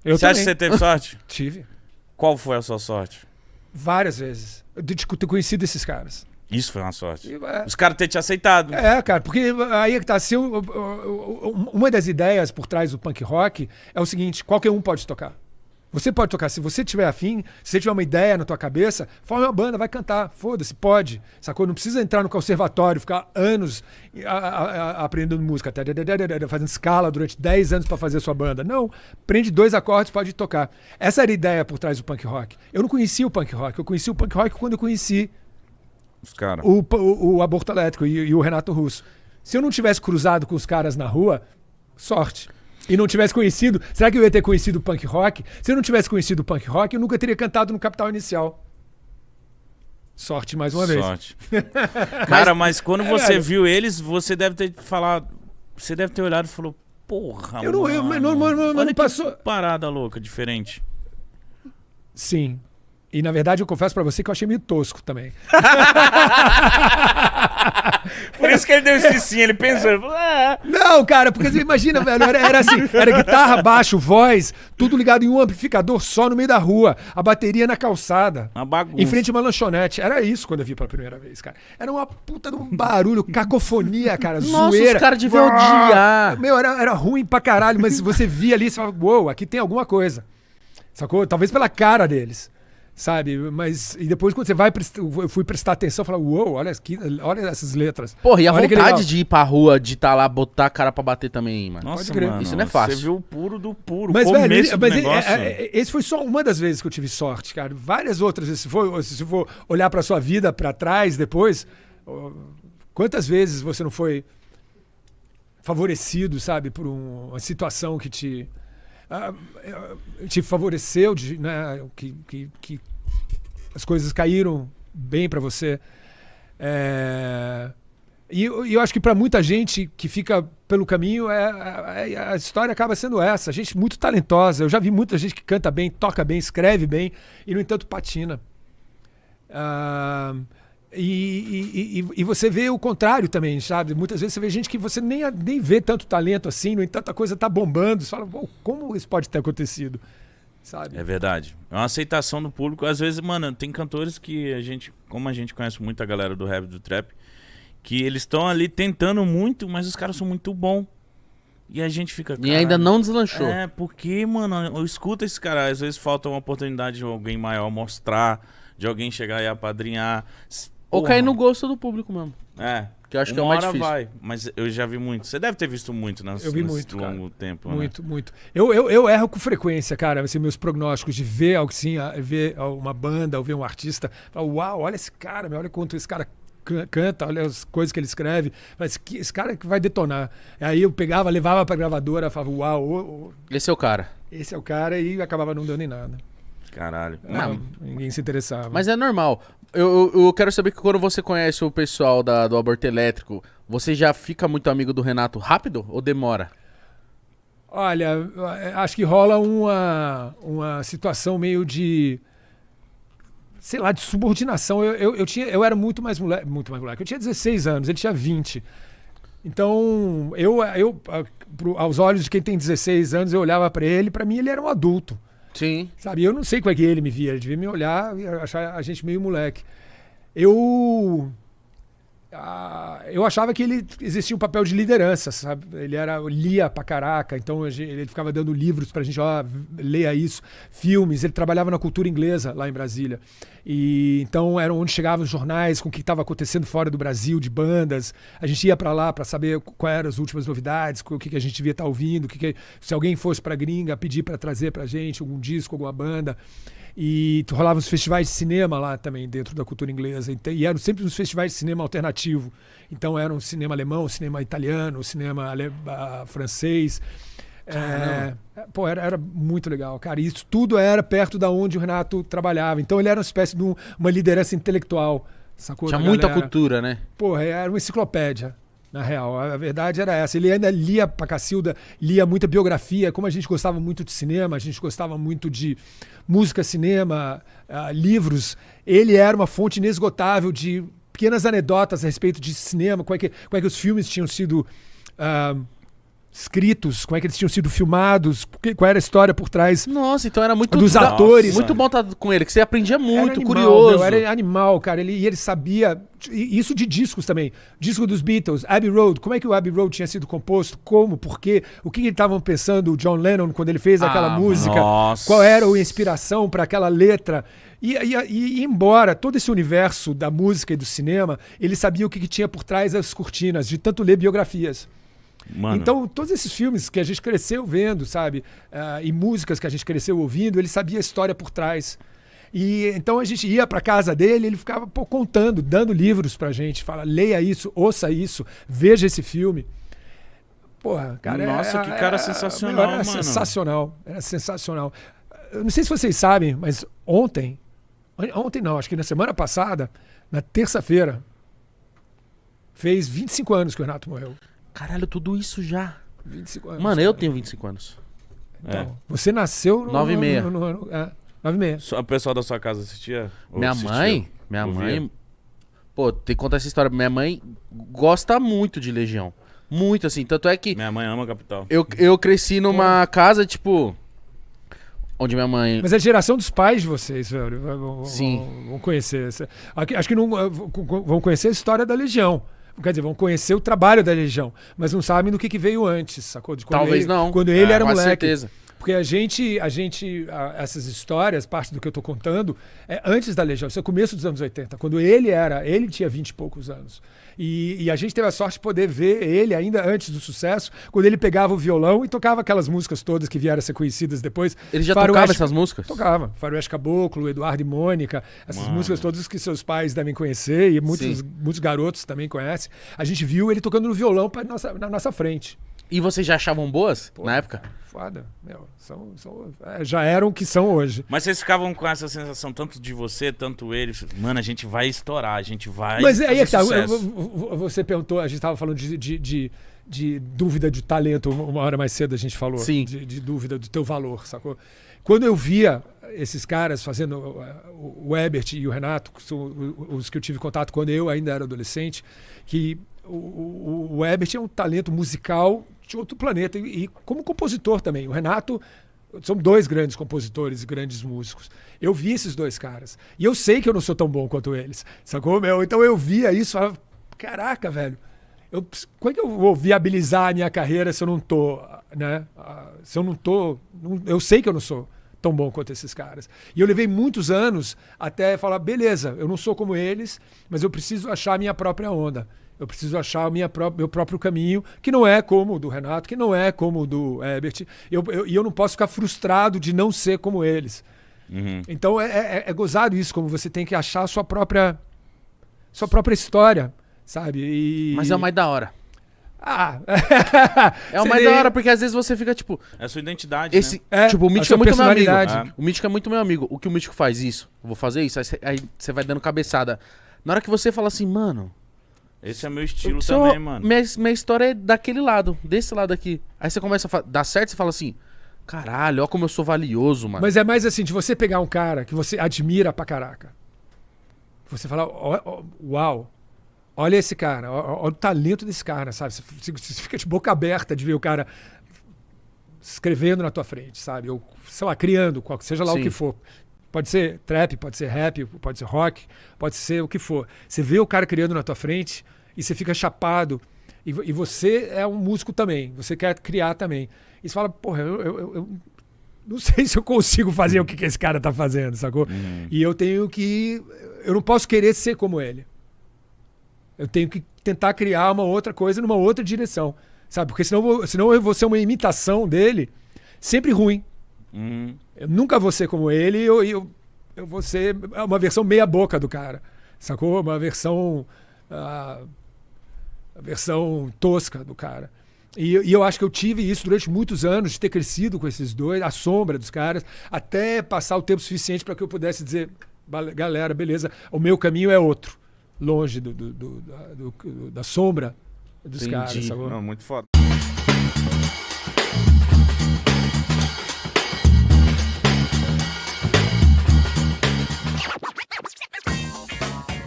Você acha que você teve sorte? Tive. Qual foi a sua sorte? Várias vezes. Eu ter conhecido esses caras. Isso foi uma sorte. Os caras terem te aceitado. Cara, porque aí é que tá. Uma das ideias por trás do punk rock é o seguinte: qualquer um pode tocar. Você pode tocar. Se você tiver afim, se você tiver uma ideia na tua cabeça, forma uma banda, vai cantar. Foda-se, pode. Sacou? Não precisa entrar no conservatório, ficar anos aprendendo música, fazendo escala durante 10 anos pra fazer a sua banda. Não. Prende 2 acordes, pode tocar. Essa era a ideia por trás do punk rock. Eu não conhecia o punk rock. Eu conheci o punk rock quando eu conheci os caras. O Aborto Elétrico e o Renato Russo. Se eu não tivesse cruzado com os caras na rua, sorte. E não tivesse conhecido... Será que eu ia ter conhecido o punk rock? Se eu não tivesse conhecido o punk rock, eu nunca teria cantado no Capital Inicial. Sorte, mais uma vez. Sorte. Cara, mas quando você viu eles, você deve ter falado... Você deve ter olhado e falou... Porra, mano. Olha que passou... parada louca, diferente. Sim. E, na verdade, eu confesso pra você que eu achei meio tosco também. Por isso que ele deu esse sim, ele pensou, ele falou, Não, cara, porque você imagina, velho, era assim, era guitarra, baixo, voz, tudo ligado em um amplificador só no meio da rua, a bateria na calçada, uma bagunça. Em frente a uma lanchonete. Era isso quando eu vi pela primeira vez, cara. Era uma puta de um barulho, cacofonia, cara, Nossa, zoeira. os caras deviam odiar. Meu, era ruim pra caralho, mas você via ali, você falava, uou, aqui tem alguma coisa. Sacou? Talvez pela cara deles. Sabe, mas e depois quando você vai, eu fui prestar atenção, falar, uou, olha essas letras. Porra, e a vontade de ir pra rua, de estar lá, botar a cara pra bater também, mano. Nossa, mano, isso não é fácil. Você viu o puro do puro, mas, começo velho, do negócio. Esse foi só uma das vezes que eu tive sorte, cara. Várias outras vezes, se for olhar pra sua vida pra trás depois, quantas vezes você não foi favorecido, sabe, por uma situação que te favoreceu, né, que as coisas caíram bem para você. E eu acho que para muita gente que fica pelo caminho, a história acaba sendo essa. Gente muito talentosa. Eu já vi muita gente que canta bem, toca bem, escreve bem e, no entanto, patina. E você vê o contrário também, sabe? Muitas vezes você vê gente que você nem vê tanto talento assim, no entanto a coisa tá bombando. Você fala, como isso pode ter acontecido? Sabe? É verdade. É uma aceitação do público. Às vezes, mano, tem cantores que como a gente conhece muito a galera do rap, do trap, que eles estão ali tentando muito, mas os caras são muito bons. E a gente fica... E ainda não deslanchou. Porque, mano, eu escuto esse cara. Às vezes falta uma oportunidade de alguém maior mostrar, de alguém chegar e apadrinhar. Ou cair no gosto do público mesmo. Que eu acho que é o mais difícil. Vai, mas eu já vi muito. Você deve ter visto muito eu vi muito, longo tempo. Muito, né? muito. Eu erro com frequência, cara. Assim, meus prognósticos de ver algo assim, ver uma banda, ou ver um artista. Falar, uau, olha esse cara, olha quanto esse cara canta, olha as coisas que ele escreve. Esse cara que vai detonar. Aí eu pegava, levava pra gravadora, falava, uau. Esse é o cara. Esse é o cara, e acabava não dando em nada. Caralho. Ninguém se interessava. Mas é normal. Eu quero saber que quando você conhece o pessoal do Aborto Elétrico, você já fica muito amigo do Renato rápido ou demora? Olha, acho que rola uma situação meio de, sei lá, de subordinação. Eu era muito mais moleque. Eu tinha 16 anos, ele tinha 20. Então, aos olhos de quem tem 16 anos, eu olhava pra mim ele era um adulto. Sim. Sabe, eu não sei como é que ele me via, ele devia me olhar e achar a gente meio moleque. Eu achava que ele existia um papel de liderança, sabe? Ele lia pra caraca, então ele ficava dando livros pra gente, leia isso, filmes, ele trabalhava na cultura inglesa lá em Brasília. E então era onde chegavam os jornais com o que estava acontecendo fora do Brasil, de bandas. A gente ia pra lá pra saber quais eram as últimas novidades, o que a gente devia estar ouvindo, se alguém fosse pra gringa, pedir pra trazer pra gente algum disco, alguma banda. E rolavam os festivais de cinema lá também, dentro da cultura inglesa. E eram sempre uns festivais de cinema alternativo. Então era um cinema alemão, cinema italiano, cinema francês. Era muito legal, cara. E isso tudo era perto da onde o Renato trabalhava. Então ele era uma espécie de uma liderança intelectual. Sacou? Tinha muita cultura, né? Era uma enciclopédia. Na real, a verdade era essa. Ele ainda lia pra Cacilda, lia muita biografia. Como a gente gostava muito de cinema, a gente gostava muito de música, cinema, livros. Ele era uma fonte inesgotável de pequenas anedotas a respeito de cinema, como é que os filmes tinham sido escritos, como é que eles tinham sido filmados, qual era a história por trás Nossa, então era muito... dos atores. Muito bom estar com ele, que você aprendia muito, animal, curioso. meu, era animal, cara. Ele sabia. Isso de discos também. Disco dos Beatles, Abbey Road. Como é que o Abbey Road tinha sido composto? Como? Por quê? O que estavam pensando o John Lennon quando ele fez aquela música? nossa. Qual era a inspiração para aquela letra? E embora todo esse universo da música e do cinema, ele sabia o que tinha por trás das cortinas, de tanto ler biografias. Mano, Então, todos esses filmes que a gente cresceu vendo, sabe? E músicas que a gente cresceu ouvindo, ele sabia a história por trás. E então a gente ia pra casa dele, ele ficava contando, dando livros pra gente. Fala, leia isso, ouça isso, veja esse filme. Porra, cara. Nossa, que cara sensacional, era mano. sensacional. Era sensacional. Eu não sei se vocês sabem, mas ontem não, acho que na semana passada, na terça-feira, fez 25 anos que o Renato morreu. Caralho, tudo isso já. 25 anos. Mano, eu tenho 25 anos. Então, você nasceu no 9h30. 9h30. Só o pessoal da sua casa assistia? Ou Minha assistia? mãe... Pô, tem que contar essa história. Minha mãe gosta muito de Legião. Muito, assim. Tanto é que Minha mãe ama Capital. eu cresci numa casa, tipo... Onde minha mãe... Mas é a geração dos pais de vocês, velho. Sim. Vão conhecer. Acho que não vão conhecer a história da Legião. Quer dizer, vão conhecer o trabalho da Legião, mas não sabem do que veio antes, sacou? De quando Talvez ele, não. Quando ele era com moleque. certeza. Porque essas histórias, parte do que eu tô contando, é antes da Legião, isso é o começo dos anos 80, quando ele tinha 20 e poucos anos. E a gente teve a sorte de poder ver ele ainda antes do sucesso, quando ele pegava o violão e tocava aquelas músicas todas que vieram a ser conhecidas depois. Ele já tocava essas músicas? Tocava. Faroeste Caboclo, Eduardo e Mônica, essas Mano. músicas todas que seus pais devem conhecer e muitos garotos também conhecem. A gente viu ele tocando no violão na nossa frente. E vocês já achavam boas na época? Foda, meu. Já eram o que são hoje. Mas vocês ficavam com essa sensação, tanto de você, tanto ele. Mano, a gente vai estourar, a gente vai. Mas aí é que tá. sucesso. Você perguntou, a gente estava falando de dúvida de talento, uma hora mais cedo a gente falou. Sim. De dúvida do teu valor, sacou? Quando eu via esses caras fazendo o Ebert e o Renato, que são os que eu tive contato quando eu ainda era adolescente, que o Ebert é um talento musical de outro planeta e como compositor também. O Renato são dois grandes compositores e grandes músicos. Eu vi esses dois caras e eu sei que eu não sou tão bom quanto eles, sacou, meu? Então eu via isso e falava, caraca, velho, como é que eu vou viabilizar a minha carreira se eu não tô, né? Se eu não tô, eu sei que eu não sou tão bom quanto esses caras. E eu levei muitos anos até falar, beleza, eu não sou como eles, mas eu preciso achar a minha própria onda. Eu preciso achar meu próprio caminho, que não é como o do Renato, que não é como o do Ebert. E eu não posso ficar frustrado de não ser como eles. Uhum. Então é gozado isso, como você tem que achar a sua própria história, sabe? Mas é o mais da hora. Ah! É o mais da hora, porque às vezes você fica tipo... É a sua identidade, né? Tipo, o a Mítico sua é muito meu amigo. personalidade. O Mítico é muito meu amigo. O que o Mítico faz isso? Eu vou fazer isso. Aí você vai dando cabeçada. Na hora que você fala assim, mano... Esse é meu estilo também, mano. Minha história é daquele lado, desse lado aqui. Aí você começa a dar certo, você fala assim, caralho, ó como eu sou valioso, mano. Mas é mais assim, de você pegar um cara que você admira pra caraca. Você fala, uau, olha esse cara, olha o talento desse cara, sabe? Você fica de boca aberta de ver o cara escrevendo na tua frente, sabe? Ou, sei lá, criando, seja lá Sim. o que for. Pode ser trap, pode ser rap, pode ser rock, pode ser o que for. Você vê o cara criando na tua frente e você fica chapado. E você é um músico também, você quer criar também. E você fala, porra, eu não sei se eu consigo fazer o que esse cara tá fazendo, sacou? E eu tenho que... Eu não posso querer ser como ele. Eu tenho que tentar criar uma outra coisa numa outra direção, sabe? Porque senão eu vou ser uma imitação dele, sempre ruim. Eu nunca vou ser como ele, eu vou ser uma versão meia boca do cara, sacou? Uma versão tosca do cara. E eu acho que eu tive isso durante muitos anos, de ter crescido com esses dois, a sombra dos caras, até passar o tempo suficiente para que eu pudesse dizer, galera, beleza, o meu caminho é outro, longe da sombra dos caras, sacou? Não, muito foda.